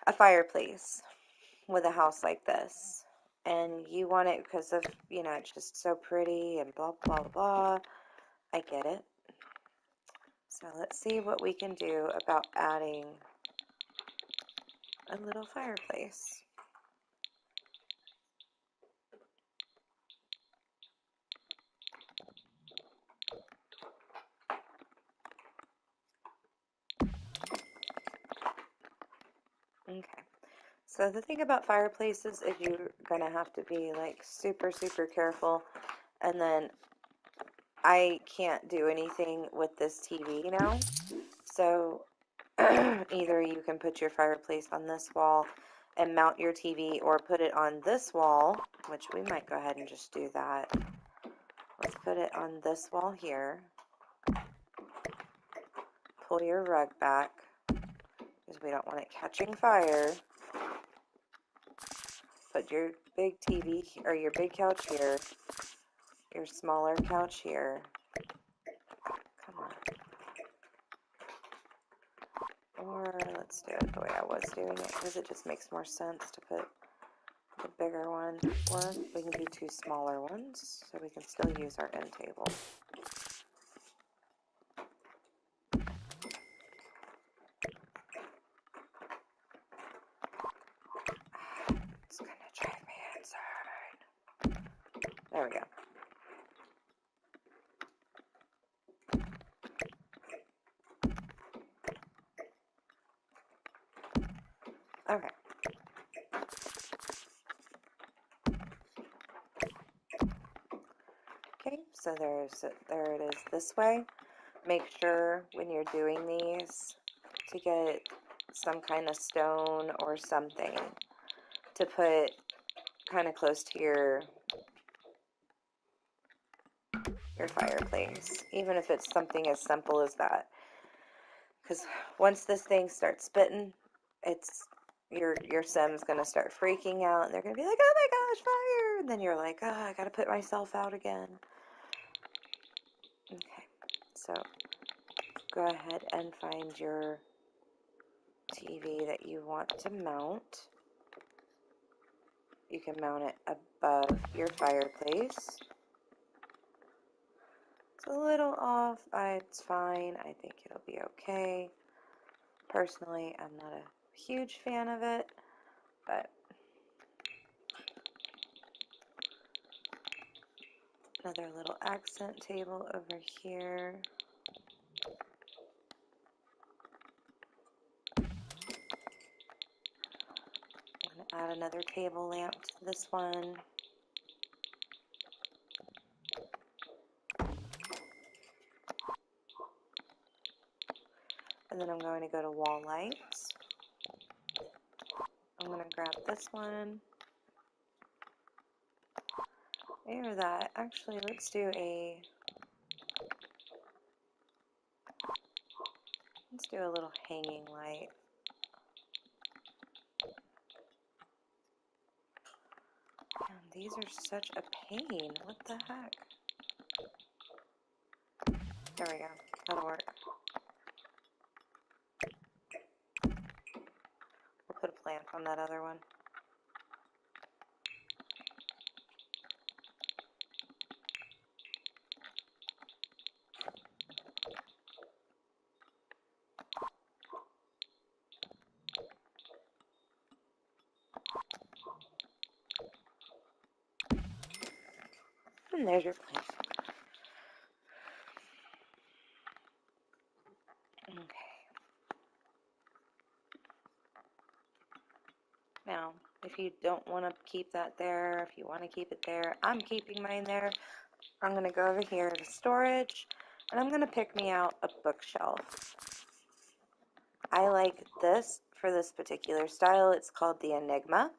a fireplace with a house like this, and you want it because of, you know, it's just so pretty and blah, blah, blah. I get it. So let's see what we can do about adding a little fireplace. Okay. So the thing about fireplaces is you're gonna have to be like super, super careful. And then I can't do anything with this TV now. So either you can put your fireplace on this wall and mount your TV, or put it on this wall, which we might go ahead and just do that. Let's put it on this wall here. Pull your rug back because we don't want it catching fire. Put your big TV or your big couch here, your smaller couch here. Come on. Or let's do it the way I was doing it because it just makes more sense to put the bigger one. Or we can do two smaller ones so we can still use our end table. It's gonna drive me insane. There we go. Okay. Okay, so there it is this way. Make sure when you're doing these to get some kind of stone or something to put kind of close to your fireplace, even if it's something as simple as that. Because once this thing starts spitting, it's your sim's gonna start freaking out, and they're gonna be like, "Oh my gosh, fire!" And then you're like, "Oh, I gotta put myself out again." Okay, so go ahead and find your TV that you want to mount. You can mount it above your fireplace. It's a little off. It's fine. I think it'll be okay. Personally, I'm not a huge fan of it, but another little accent table over here. I'm going to add another table lamp to this one. And then I'm going to go to wall lights. I'm going to grab this one. Or that. Actually, let's do a little hanging light. Man, these are such a pain. What the heck? There we go. That'll work. We'll put a plant on that other one. And there's your plant. Okay. Now, if you don't want to keep that there, if you want to keep it there, I'm keeping mine there. I'm going to go over here to storage, and I'm going to pick me out a bookshelf. I like this for this particular style. It's called the Enigma.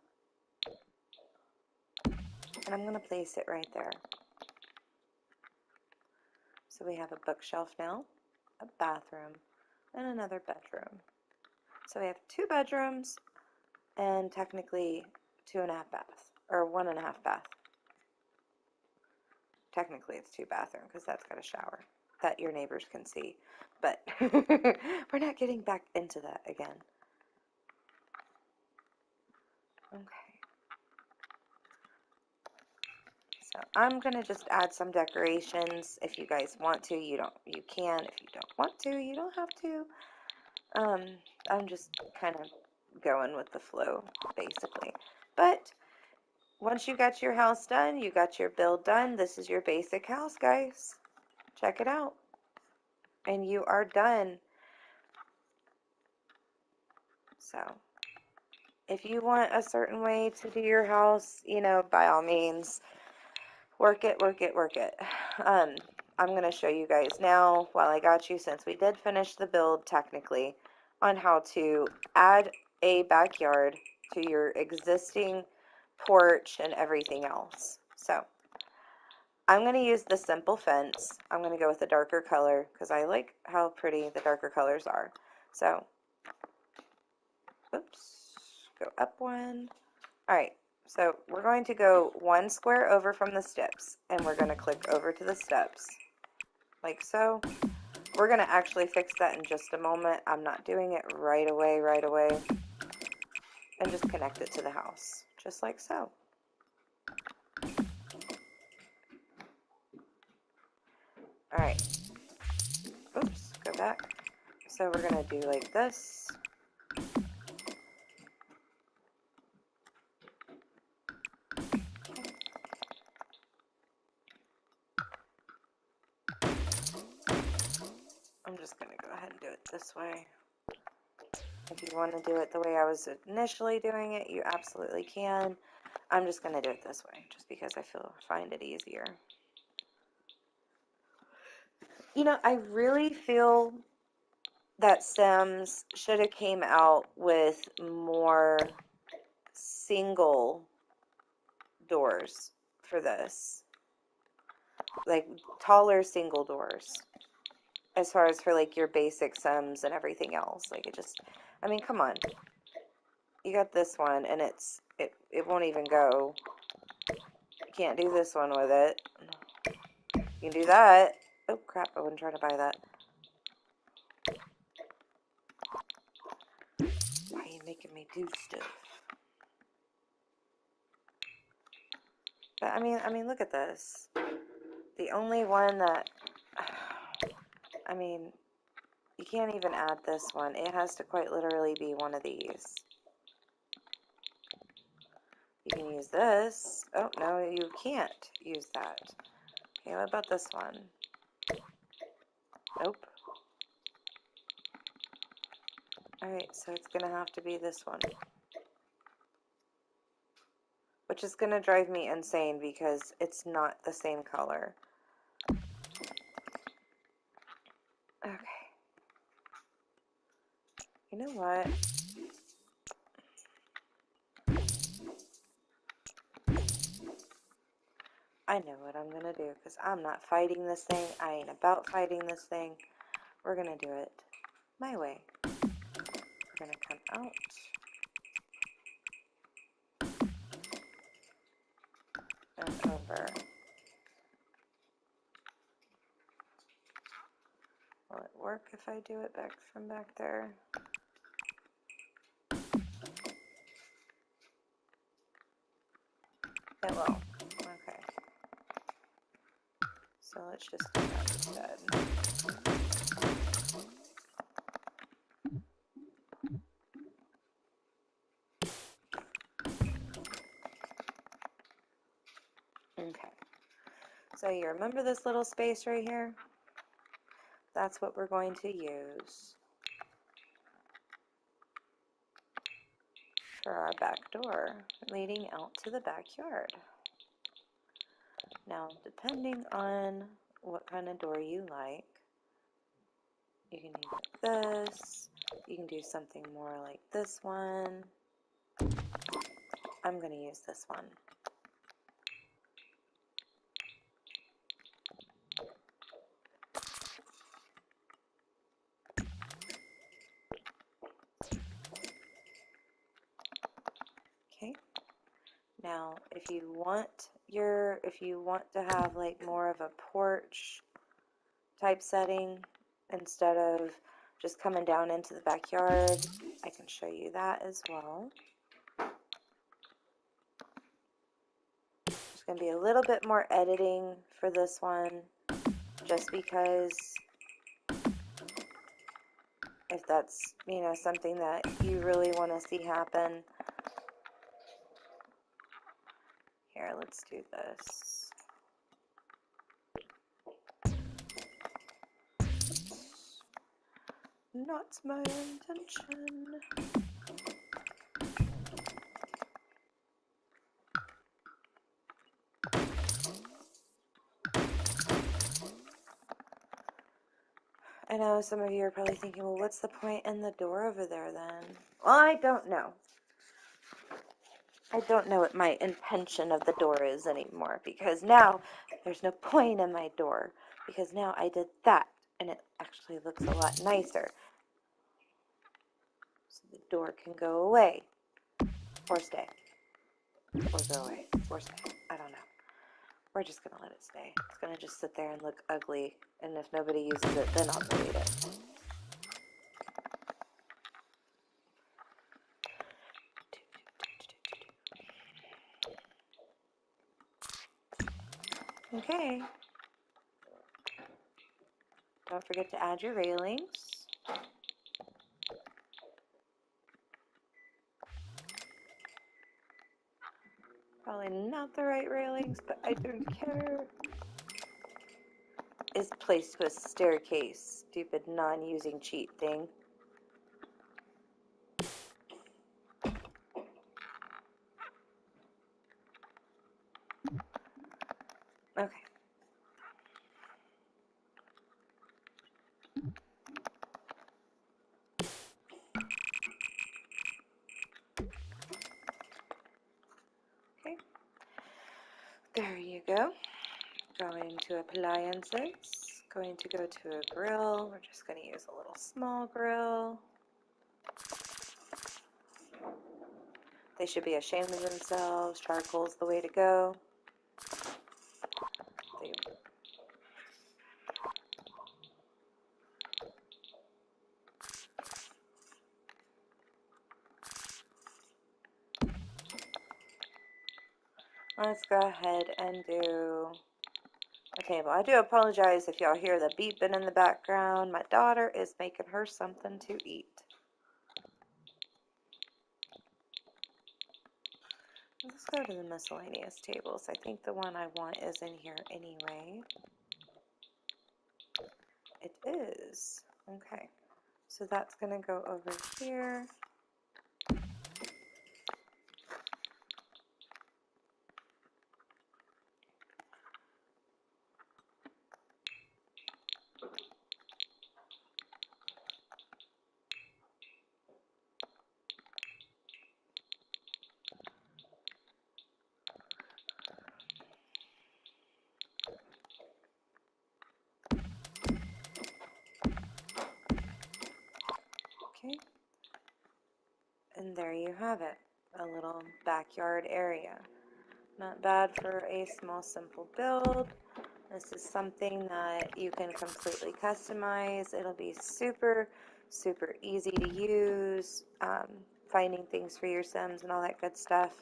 And I'm going to place it right there. So we have a bookshelf now, a bathroom, and another bedroom. So we have two bedrooms and technically 2.5 baths, or 1.5 bath. Technically it's 2 bathrooms because that's got a shower that your neighbors can see. But we're not getting back into that again. Okay. So I'm gonna just add some decorations. If you guys want to, you can. If you don't want to, you don't have to. I'm just kind of going with the flow, basically. But once you got your house done, you got your build done. This is your basic house, guys. Check it out. And you are done. So if you want a certain way to do your house, by all means, work it, work it, work it. I'm going to show you guys now, while I got you, since we did finish the build technically, on how to add a backyard to your existing porch and everything else. So I'm going to use the simple fence. I'm going to go with a darker color because I like how pretty the darker colors are. So, oops, go up one. All right, so we're going to go one square over from the steps, and we're going to click over to the steps, like so. We're going to actually fix that in just a moment. I'm not doing it right away, and just connect it to the house, just like so. All right, oops, go back. So we're going to do like this. I'm just going to go ahead and do it this way. If you want to do it the way I was initially doing it, you absolutely can. I'm just going to do it this way, just because I find it easier. I really feel that Sims should have came out with more single doors for this. Like, taller single doors. As far as for, like, your basic Sims and everything else. Like, I mean, come on. You got this one, and it won't even go. You can't do this one with it. You can do that. Oh, crap, I wasn't trying to buy that. Why are you making me do stuff? But, I mean, look at this. The only one that, I mean, you can't even add this one. It has to quite literally be one of these. You can use this. Oh, no, you can't use that. Okay, what about this one? Nope. Alright, so it's going to have to be this one. Which is going to drive me insane because it's not the same color. Okay. You know what? I know what I'm going to do because I'm not fighting this thing. I ain't about fighting this thing. We're going to do it my way. We're going to come out. And over. Will it work if I do it from back there? It will. Okay. So let's just do that instead. Okay. So you remember this little space right here? That's what we're going to use for our back door leading out to the backyard. Now, depending on what kind of door you like, you can do like this. You can do something more like this one. I'm going to use this one. Okay. Now, if you want to have like more of a porch type setting instead of just coming down into the backyard, I can show you that as well. Just going to be a little bit more editing for this one, just because if that's, you know, something that you really want to see happen. Here, let's do this. Not my intention. I know some of you are probably thinking, well, what's the point in the door over there then? Well, I don't know. I don't know what my intention of the door is anymore, because now there's no point in my door, because now I did that and it actually looks a lot nicer. So the door can go away or stay or go away or stay. I don't know. We're just going to let it stay. It's going to just sit there and look ugly, and if nobody uses it, then I'll delete it. Okay. Don't forget to add your railings. Probably not the right railings, but I don't care. Is placed to a staircase. Stupid non-using cheat thing. Okay. Okay. There you go. Going to appliances. Going to go to a grill. We're just going to use a little small grill. They should be ashamed of themselves. Charcoal's the way to go. Let's go ahead and do a table. I do apologize if y'all hear the beeping in the background. My daughter is making her something to eat. Let's go to the miscellaneous tables. I think the one I want is in here anyway. It is. Okay. So that's going to go over here. Okay. And there you have it. A little backyard area. Not bad for a small, simple build. This is something that you can completely customize. It'll be super, super easy to use. Finding things for your Sims and all that good stuff.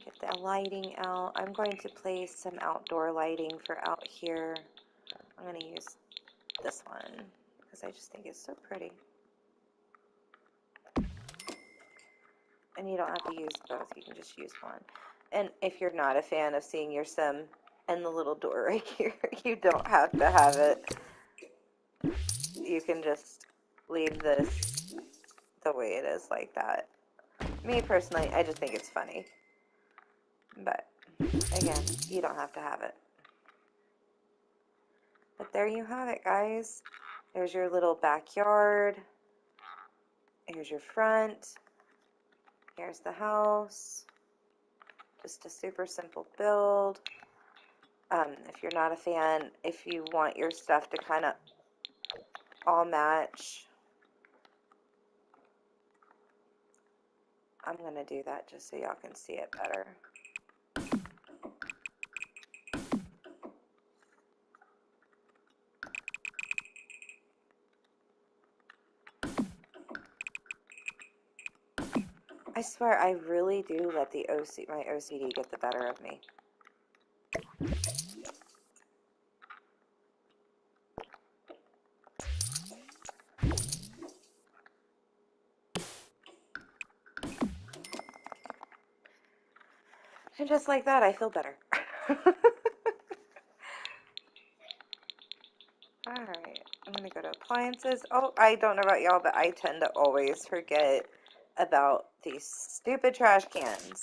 Get the lighting out. I'm going to place some outdoor lighting for out here. I'm going to use this one because I just think it's so pretty. And you don't have to use both. You can just use one. And if you're not a fan of seeing your Sim and the little door right here, you don't have to have it. You can just leave this the way it is like that. Me personally, I just think it's funny. But again, you don't have to have it. But there you have it, guys. There's your little backyard. Here's your front. Here's the house. Just a super simple build. If you're not a fan, if you want your stuff to kind of all match, I'm going to do that just so y'all can see it better. I swear, I really do let my OCD get the better of me. And just like that, I feel better. Alright, I'm going to go to appliances. Oh, I don't know about y'all, but I tend to always forget about these stupid trash cans.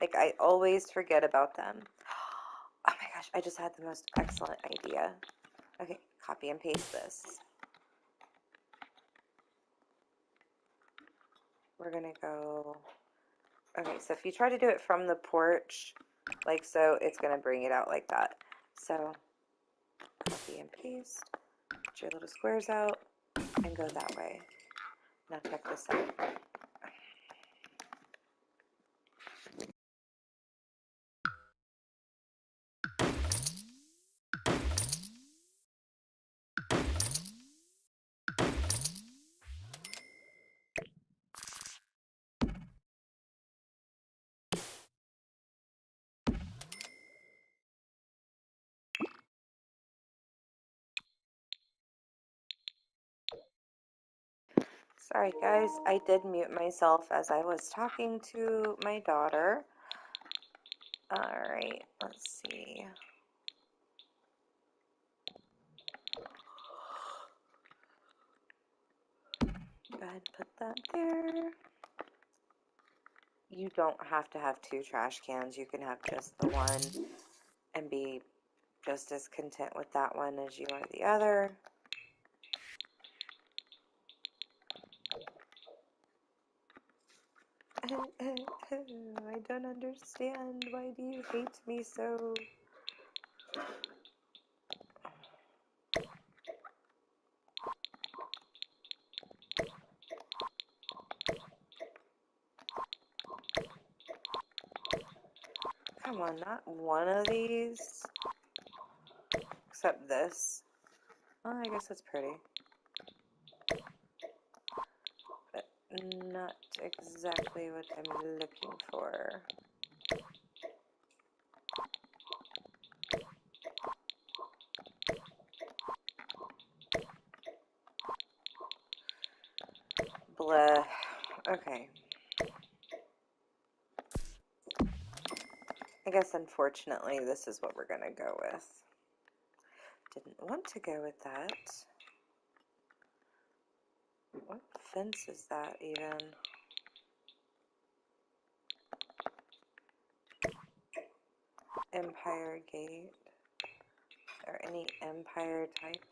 Like, I always forget about them. Oh my gosh, I just had the most excellent idea. Okay, copy and paste this. We're going to go... Okay, so if you try to do it from the porch, like so, it's going to bring it out like that. So, copy and paste, get your little squares out, and go that way. Now check this out. Sorry guys, I did mute myself as I was talking to my daughter. Alright, let's see. Go ahead and put that there. You don't have to have two trash cans. You can have just the one and be just as content with that one as you are the other. I don't understand. Why do you hate me so? Come on, not one of these. Except this. Oh, I guess that's pretty. But not exactly what I'm looking for. Blah. Okay. I guess unfortunately this is what we're gonna go with. Didn't want to go with that. What fence is that even? Empire gate. Or any empire type.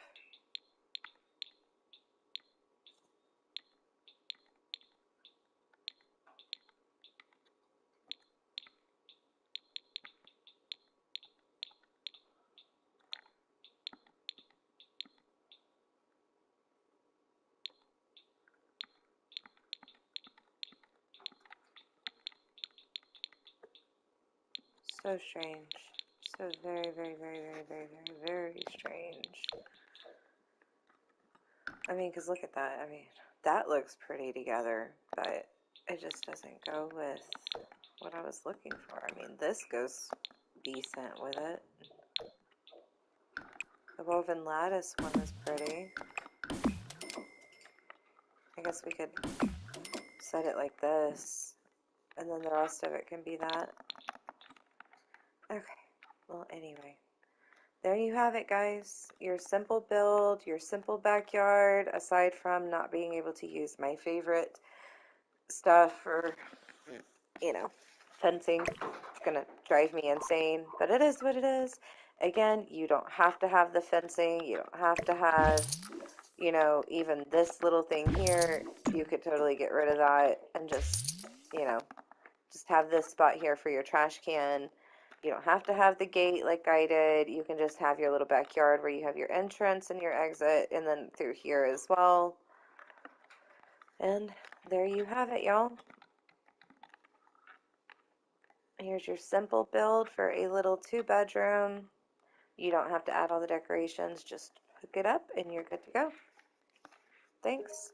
So strange. So very, very, very, very, very, very, very strange. I mean, because look at that. I mean, that looks pretty together, but it just doesn't go with what I was looking for. I mean, this goes decent with it. The woven lattice one is pretty. I guess we could set it like this, and then the rest of it can be that. Okay, well, anyway. There you have it, guys. Your simple build, your simple backyard, aside from not being able to use my favorite stuff for, you know, fencing. It's going to drive me insane, but it is what it is. Again, you don't have to have the fencing. You don't have to have, you know, even this little thing here. You could totally get rid of that and just, you know, just have this spot here for your trash can. You don't have to have the gate like I did. You can just have your little backyard where you have your entrance and your exit, and then through here as well. And there you have it, y'all. Here's your simple build for a little 2-bedroom. You don't have to add all the decorations. Just hook it up and you're good to go. Thanks.